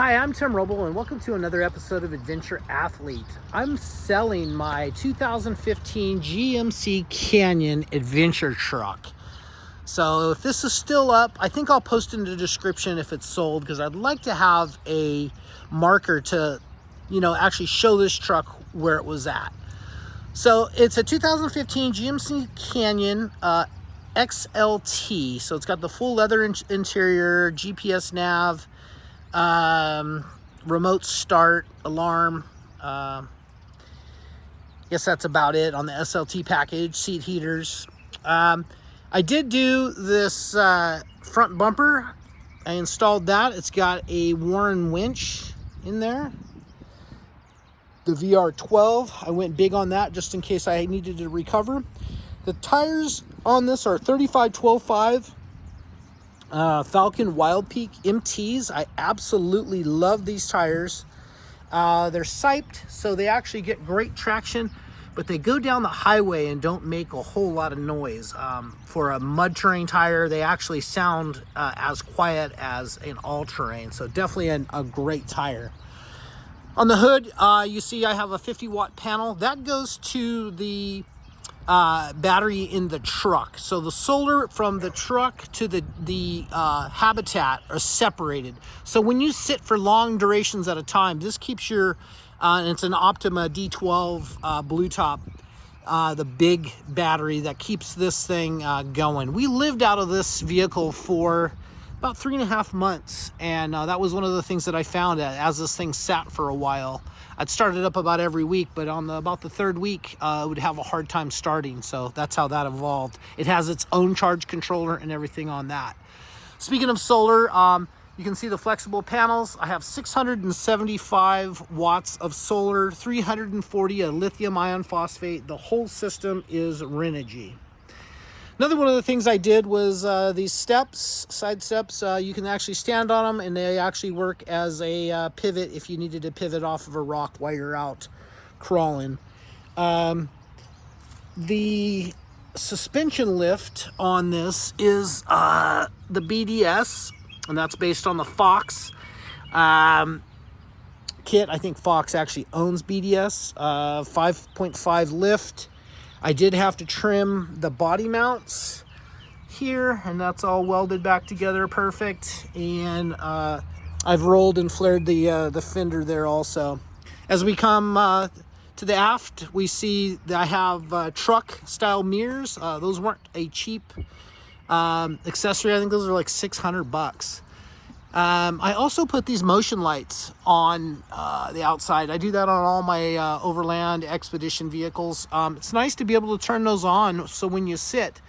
Hi, I'm Tim Roble, and welcome to another episode of Adventure Athlete. I'm selling my 2015 GMC Canyon adventure truck. So if this is still up, I think I'll post in the description if it's sold, because I'd like to have a marker to, actually show this truck where it was at. So it's a 2015 GMC Canyon XLT. So it's got the full leather interior, GPS nav, remote start, alarm. Guess that's about it on the SLT package. Seat heaters. I did do this front bumper. I installed that. It's got a Warren winch in there. The VR12, I went big on that just in case I needed to recover. The tires on this are 35-12-5 Falcon Wild Peak MTs. I absolutely love these tires. They're siped, so they actually get great traction, but they go down the highway and don't make a whole lot of noise. For a mud terrain tire, they actually sound as quiet as an all-terrain, so definitely a great tire. On the hood, you see I have a 50-watt panel. That goes to the battery in the truck. So the solar from the truck to the habitat are separated. So when you sit for long durations at a time, this keeps your, it's an Optima D12 Blue Top, the big battery that keeps this thing going. We lived out of this vehicle for about 3.5 months, and that was one of the things that I found as this thing sat for a while. I'd start it up about every week, but on about the third week, it would have a hard time starting. So that's how that evolved. It has its own charge controller and everything on that. Speaking of solar, you can see the flexible panels. I have 675 watts of solar, 340 of lithium iron phosphate. The whole system is Renogy. Another one of the things I did was these steps, side steps. You can actually stand on them, and they actually work as a pivot if you needed to pivot off of a rock while you're out crawling. The suspension lift on this is the BDS, and that's based on the Fox kit. I think Fox actually owns BDS. 5.5 lift. I did have to trim the body mounts here, and that's all welded back together perfect. And I've rolled and flared the fender there also. As we come to the aft, we see that I have truck style mirrors. Those weren't a cheap accessory. I think those are like $600. I also put these motion lights on the outside. I do that on all my overland expedition vehicles. It's nice to be able to turn those on, so when you sit,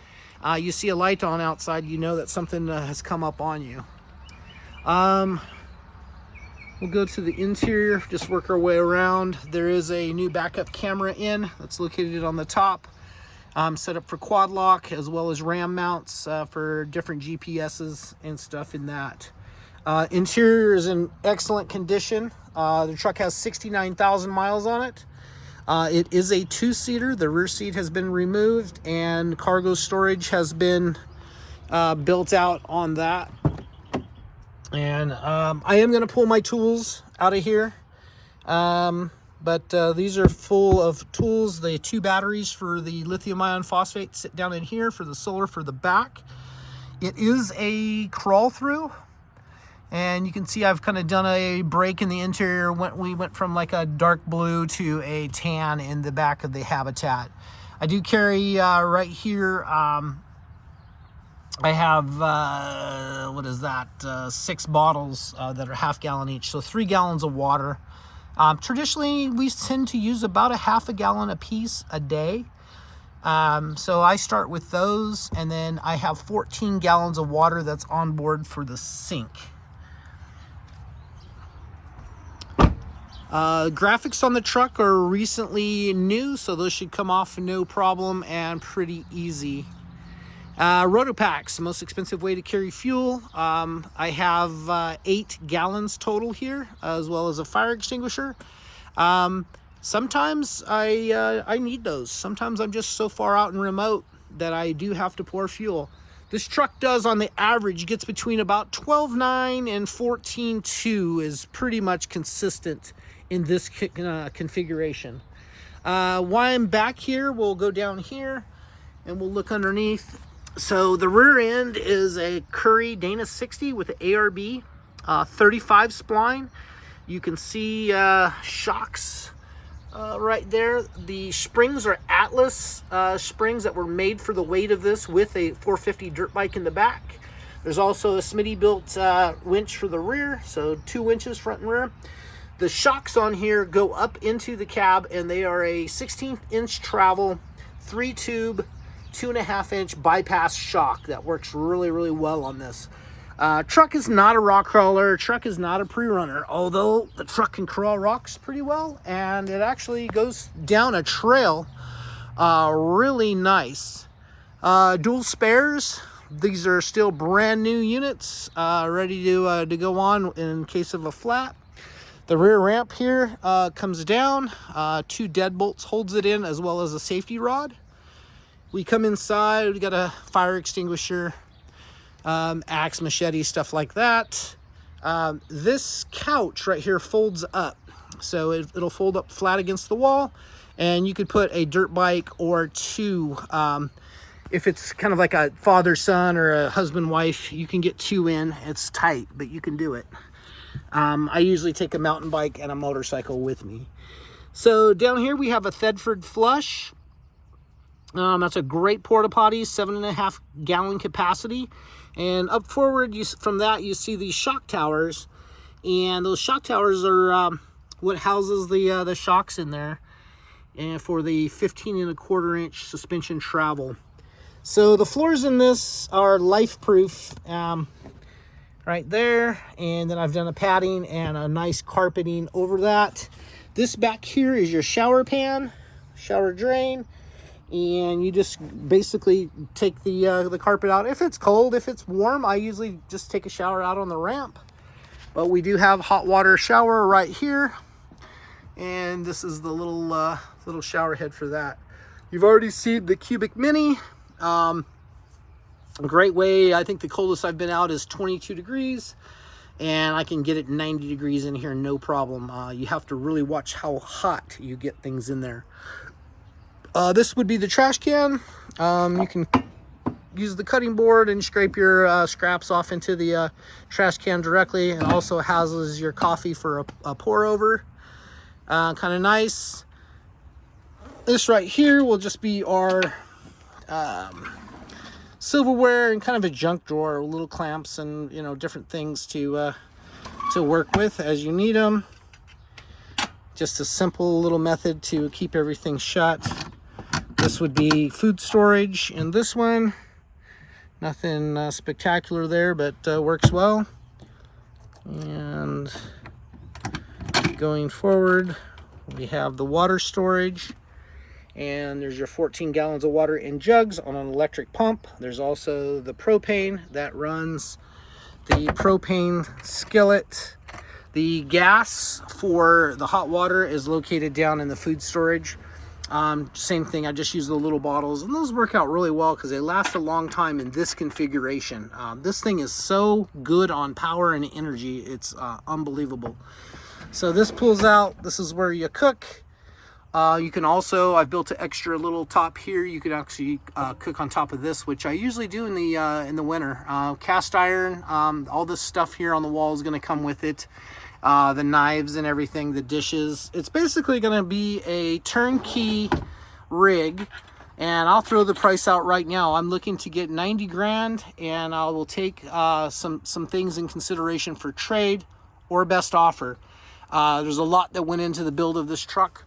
you see a light on outside, you know that something has come up on you. We'll go to the interior, just work our way around. There is a new backup camera in that's located on the top. Set up for quad lock, as well as RAM mounts for different GPSs and stuff in that. Interior is in excellent condition. The truck has 69,000 miles on it. It is a two-seater. The rear seat has been removed, and cargo storage has been built out on that. And I am going to pull my tools out of here. But these are full of tools. The 2 batteries for the lithium iron phosphate sit down in here, for the solar for the back. It is a crawl through. And you can see I've kind of done a break in the interior. We went from like a dark blue to a tan in the back of the habitat. I do carry right here, I have, 6 bottles that are half gallon each. So 3 gallons of water. Traditionally, we tend to use about a half a gallon a piece a day. So I start with those, and then I have 14 gallons of water that's on board for the sink. Graphics on the truck are recently new, so those should come off no problem and pretty easy. Rotopacks, the most expensive way to carry fuel. I have 8 gallons total here, as well as a fire extinguisher. Sometimes I need those. Sometimes I'm just so far out and remote that I do have to pour fuel. This truck does, on the average, gets between about 12.9 and 14.2 is pretty much consistent in this configuration. While I'm back here, we'll go down here and we'll look underneath. So the rear end is a Currie Dana 60 with an ARB 35 spline. You can see shocks right there. The springs are Atlas springs that were made for the weight of this, with a 450 dirt bike in the back. There's also a Smitty built winch for the rear, so 2 winches front and rear. The shocks on here go up into the cab, and they are a 16-inch travel, 3-tube, 2.5-inch bypass shock that works really, really well on this. Truck is not a rock crawler. Truck is not a pre-runner, although the truck can crawl rocks pretty well, and it actually goes down a trail really nice. Dual spares. These are still brand new units, ready to go on in case of a flat. The rear ramp here comes down. 2 deadbolts holds it in, as well as a safety rod. We come inside. We got a fire extinguisher, axe, machete, stuff like that. This couch right here folds up, so it'll fold up flat against the wall, and you could put a dirt bike or 2. If it's kind of like a father-son or a husband-wife, you can get 2 in. It's tight, but you can do it. I usually take a mountain bike and a motorcycle with me. So down here we have a Thetford flush. That's a great porta potty, 7.5 gallon capacity. And up forward, from that, you see these shock towers, and those shock towers are what houses the shocks in there, and for the 15.25-inch suspension travel. So the floors in this are life-proof, right there, and then I've done a padding and a nice carpeting over that. This back here is your shower pan, shower drain. And you just basically take the carpet out. If it's cold, if it's warm, I usually just take a shower out on the ramp. But we do have hot water shower right here, and this is the little shower head for that. You've already seen the Cubic Mini. A great way. I think the coldest I've been out is 22 degrees, and I can get it 90 degrees in here, no problem. You have to really watch how hot you get things in there. This would be the trash can. You can use the cutting board and scrape your scraps off into the trash can directly. It also houses your coffee for a pour over. Kind of nice. This right here will just be our silverware and kind of a junk drawer, little clamps and different things to work with as you need them. Just a simple little method to keep everything shut. This would be food storage in this one. Nothing spectacular there, but works well. And going forward, we have the water storage. And there's your 14 gallons of water in jugs on an electric pump. There's also the propane that runs the propane skillet. The gas for the hot water is located down in the food storage. Same thing, I just use the little bottles, and those work out really well because they last a long time in this configuration. This thing is so good on power and energy, it's unbelievable. So this pulls out. This is where you cook. You can also, I've built an extra little top here. You can actually cook on top of this, which I usually do in the winter. Cast iron, all this stuff here on the wall is going to come with it. The knives and everything, the dishes. It's basically going to be a turnkey rig, and I'll throw the price out right now. I'm looking to get 90 grand, and I will take some things in consideration for trade or best offer. There's a lot that went into the build of this truck.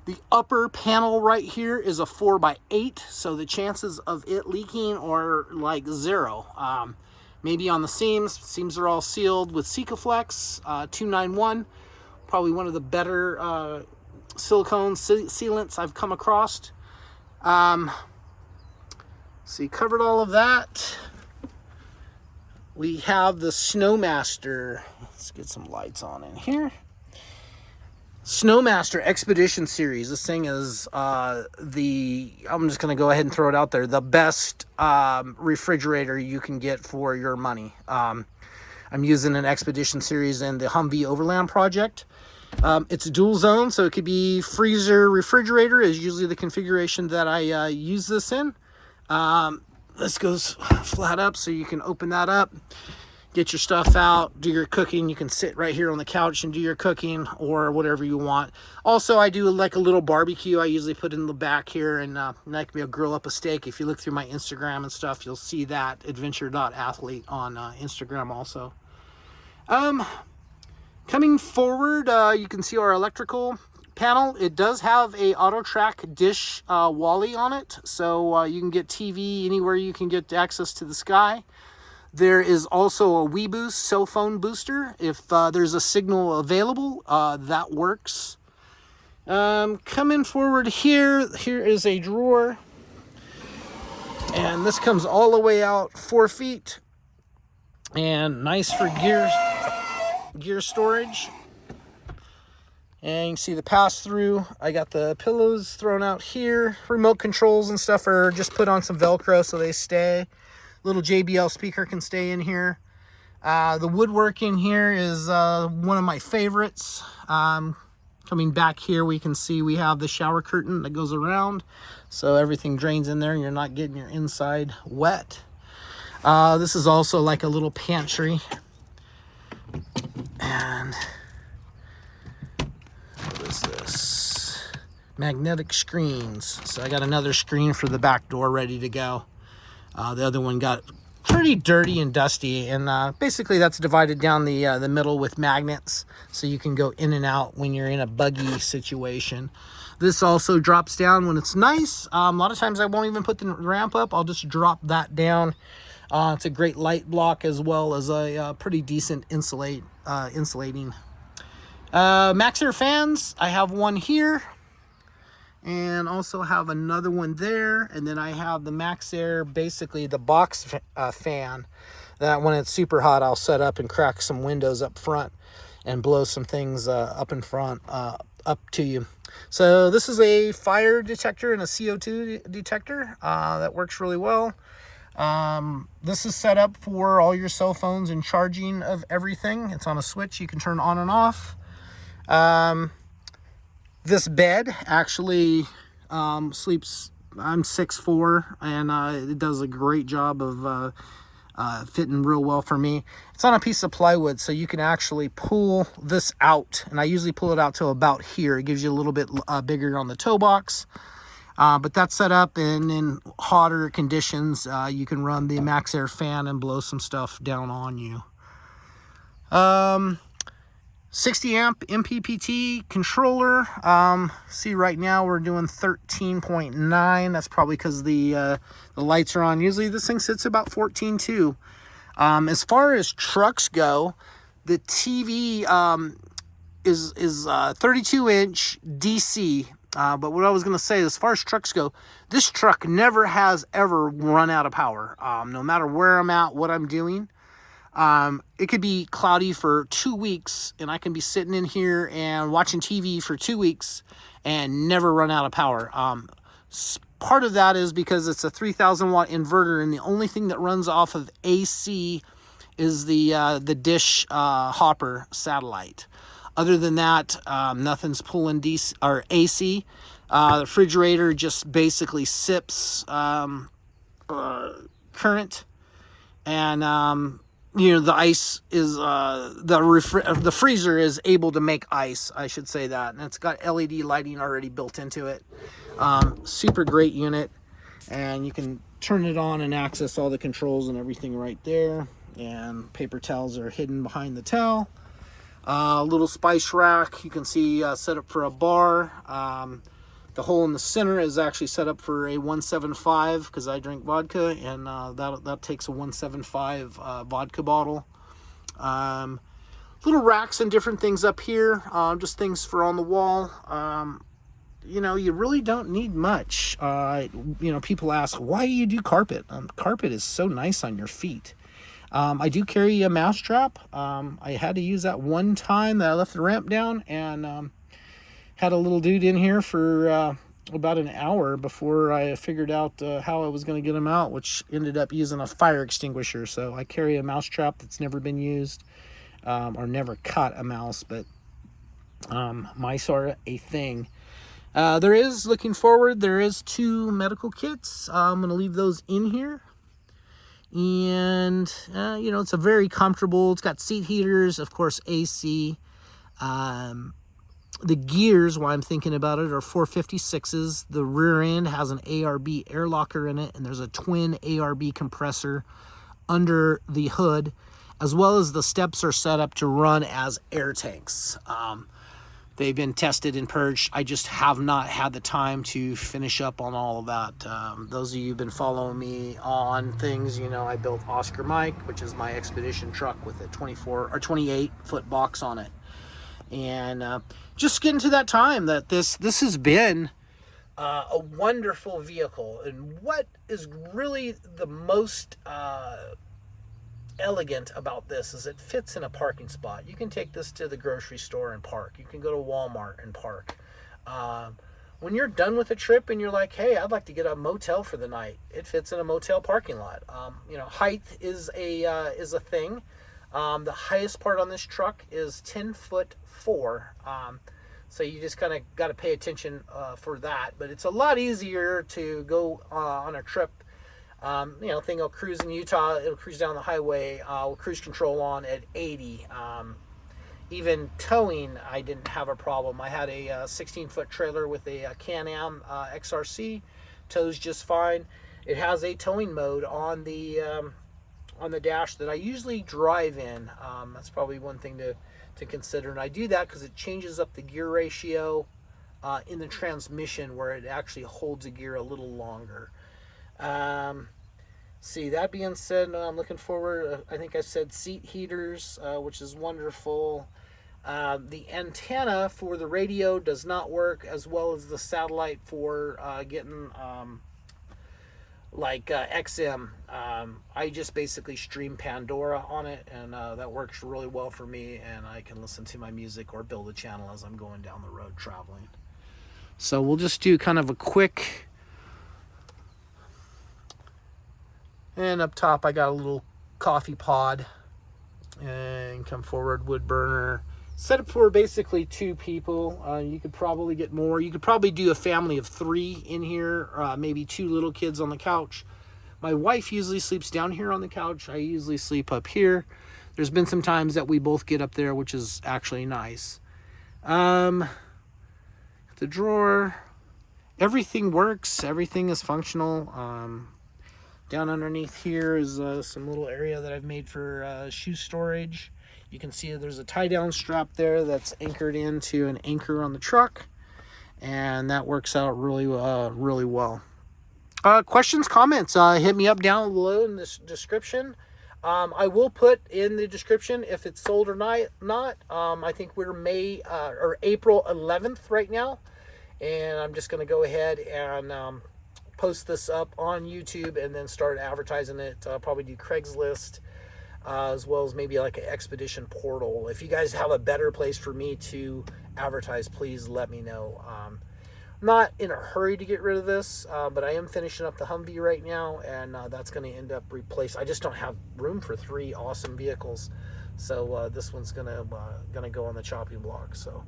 The upper panel right here is a 4x8, so the chances of it leaking are like 0. Maybe on the seams are all sealed with Sikaflex 291, probably one of the better silicone sealants I've come across. So you covered all of that. We have the Snowmaster. Let's get some lights on in here. Snowmaster Expedition Series. This thing is I'm just going to go ahead and throw it out there, the best refrigerator you can get for your money. I'm using an Expedition Series in the Humvee Overland project. It's dual zone, so it could be freezer refrigerator is usually the configuration that I use this in. This goes flat up, so you can open that up, get your stuff out, do your cooking. You can sit right here on the couch and do your cooking or whatever you want. Also, I do like a little barbecue. I usually put it in the back here, and I can grill up a steak. If you look through my Instagram and stuff, you'll see that adventure.athlete on Instagram also. Coming forward, you can see our electrical panel. It does have a AutoTrack dish Wally on it, so you can get TV anywhere you can get access to the sky. There is also a WeBoost cell phone booster. If there's a signal available, that works. Coming forward here is a drawer. And this comes all the way out 4 feet. And nice for gear storage. And you can see the pass-through. I got the pillows thrown out here. Remote controls and stuff are just put on some Velcro so they stay. Little JBL speaker can stay in here. The woodwork in here is one of my favorites. Coming back here, we can see we have the shower curtain that goes around, so everything drains in there and you're not getting your inside wet. This is also like a little pantry. And what is this? Magnetic screens. So I got another screen for the back door ready to go. The other one got pretty dirty and dusty, and basically that's divided down the middle with magnets, so you can go in and out when you're in a buggy situation. This also drops down when it's nice. A lot of times I won't even put the ramp up. I'll just drop that down. It's a great light block as well as a pretty decent insulating. MaxxAir fans, I have one here. And also have another one there. And then I have the MaxxAir, basically the box fan, that when it's super hot, I'll set up and crack some windows up front and blow some things up in front, up to you. So this is a fire detector and a CO2 detector that works really well. This is set up for all your cell phones and charging of everything. It's on a switch you can turn on and off. This bed actually sleeps, I'm 6'4", and it does a great job of fitting real well for me. It's on a piece of plywood, so you can actually pull this out, and I usually pull it out to about here. It gives you a little bit bigger on the toe box, but that's set up, and in hotter conditions, you can run the MaxxAir fan and blow some stuff down on you. 60 amp MPPT controller. See, right now we're doing 13.9. That's probably because the lights are on. Usually this thing sits about 14.2. As far as trucks go, the TV is 32-inch DC. But what I was going to say, as far as trucks go, this truck never has ever run out of power. No matter where I'm at, what I'm doing. It could be cloudy for 2 weeks, and I can be sitting in here and watching TV for 2 weeks and never run out of power. Part of that is because it's a 3,000 watt inverter, and the only thing that runs off of AC is the dish hopper satellite. Other than that, nothing's pulling DC or AC. The refrigerator just basically sips current, and you know, the ice is the freezer is able to make ice, I should say that, and it's got LED lighting already built into it. Super great unit, and you can turn it on and access all the controls and everything right there. And paper towels are hidden behind the towel. Little spice rack, you can see set up for a bar. The hole in the center is actually set up for a 175 because I drink vodka, and that takes a 175 vodka bottle. Little racks and different things up here, just things for on the wall. You know, you really don't need much. You know, people ask, why do you do carpet? Carpet is so nice on your feet. I do carry a mouse trap. I had to use that one time that I left the ramp down, and Had a little dude in here for about an hour before I figured out how I was going to get him out, which ended up using a fire extinguisher. So I carry a mouse trap that's never been used, or never caught a mouse, but mice are a thing. There is, looking forward, there is 2 medical kits. I'm going to leave those in here. And, you know, it's a very comfortable, it's got seat heaters, of course, AC. The gears, while I'm thinking about it, are 456s. The rear end has an ARB air locker in it, and there's a twin ARB compressor under the hood, as well as the steps are set up to run as air tanks. They've been tested and purged. I just have not had the time to finish up on all of that. Those of you who've been following me on things, you know, I built Oscar Mike, which is my expedition truck with a 24 or 28 foot box on it. And just getting to that time that this has been a wonderful vehicle. And what is really the most elegant about this is it fits in a parking spot. You can take this to the grocery store and park. You can go to Walmart and park. When you're done with a trip and you're like, hey, I'd like to get a motel for the night, it fits in a motel parking lot. You know, height is a thing. The highest part on this truck is 10'4". So you just kind of got to pay attention for that. But it's a lot easier to go on a trip. You know, thing will cruise in Utah, it'll cruise down the highway, with cruise control on at 80. Even towing, I didn't have a problem. I had a 16-foot trailer with a Can-Am XRC, tows just fine. It has a towing mode on the dash that I usually drive in. That's probably one thing to consider, and I do that because it changes up the gear ratio in the transmission, where it actually holds a gear a little longer. See, that being said, I'm looking forward. I think I said seat heaters, which is wonderful. The antenna for the radio does not work, as well as the satellite for getting XM. I just basically stream Pandora on it, and that works really well for me, and I can listen to my music or build a channel as I'm going down the road traveling. So we'll just do kind of a quick. And up top, I got a little coffee pod, and come forward, wood burner. Set up for basically 2 people. You could probably get more. You could probably do a family of 3 in here, maybe 2 little kids on the couch. My wife usually sleeps down here on the couch. I usually sleep up here. There's been some times that we both get up there, which is actually nice. The drawer, everything works. Everything is functional. Down underneath here is some little area that I've made for shoe storage. You can see there's a tie-down strap there that's anchored into an anchor on the truck, and that works out really well. Questions, comments, hit me up down below in this description. I will put in the description if it's sold or not. I think we're April 11th right now, and I'm just going to go ahead and post this up on YouTube and then start advertising it. Probably do Craigslist, as well as maybe like an expedition portal. If you guys have a better place for me to advertise, please let me know. I'm not in a hurry to get rid of this, but I am finishing up the Humvee right now, and that's going to end up replaced. I just don't have room for 3 awesome vehicles, so this one's gonna go on the chopping block. So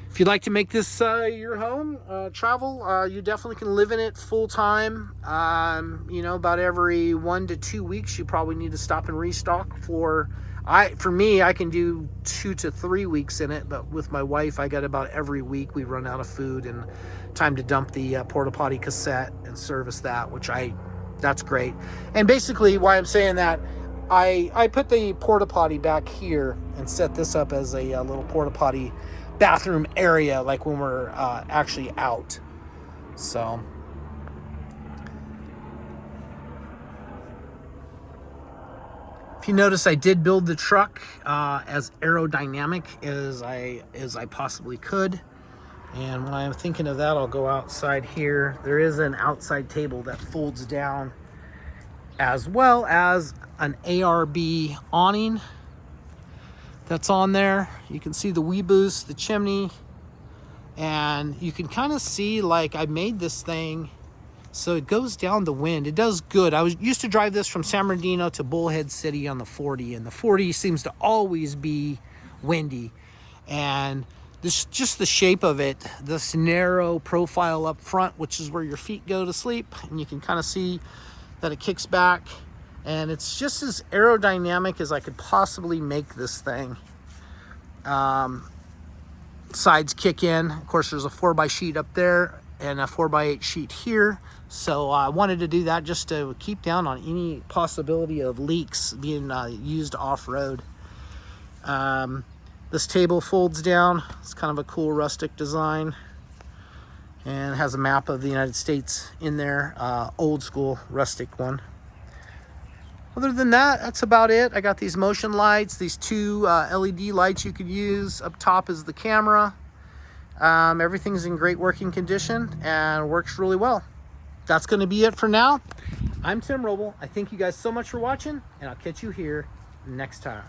if you'd like to make this your home, travel, you definitely can live in it full time. You know, about every 1 to 2 weeks, you probably need to stop and restock. For me, I can do 2 to 3 weeks in it, but with my wife, I got about every week. We run out of food and time to dump the porta potty cassette and service that, that's great. And basically, why I'm saying that, I put the porta potty back here and set this up as a little porta potty bathroom area, like when we're actually out. So if you notice, I did build the truck as aerodynamic as I possibly could. And when I'm thinking of that, I'll go outside here. There is an outside table that folds down, as well as an ARB awning that's on there. You can see the Weeboost, the chimney, And you can kind of see, like, I made this thing so it goes down the wind. It does good. I used to drive this from San Bernardino to Bullhead City on the 40, and the 40 seems to always be windy. And this, just the shape of it, this narrow profile up front, which is where your feet go to sleep, and you can kind of see that it kicks back, and it's just as aerodynamic as I could possibly make this thing. Sides kick in. Of course, there's a 4x sheet up there and a 4x8 sheet here. So I wanted to do that just to keep down on any possibility of leaks being used off-road. This table folds down. It's kind of a cool rustic design, and it has a map of the United States in there, old school rustic one. Other than that, that's about it. I got these motion lights, these two LED lights you could use. Up top is the camera. Everything's in great working condition and works really well. That's going to be it for now. I'm Tim Roble. I thank you guys so much for watching, and I'll catch you here next time.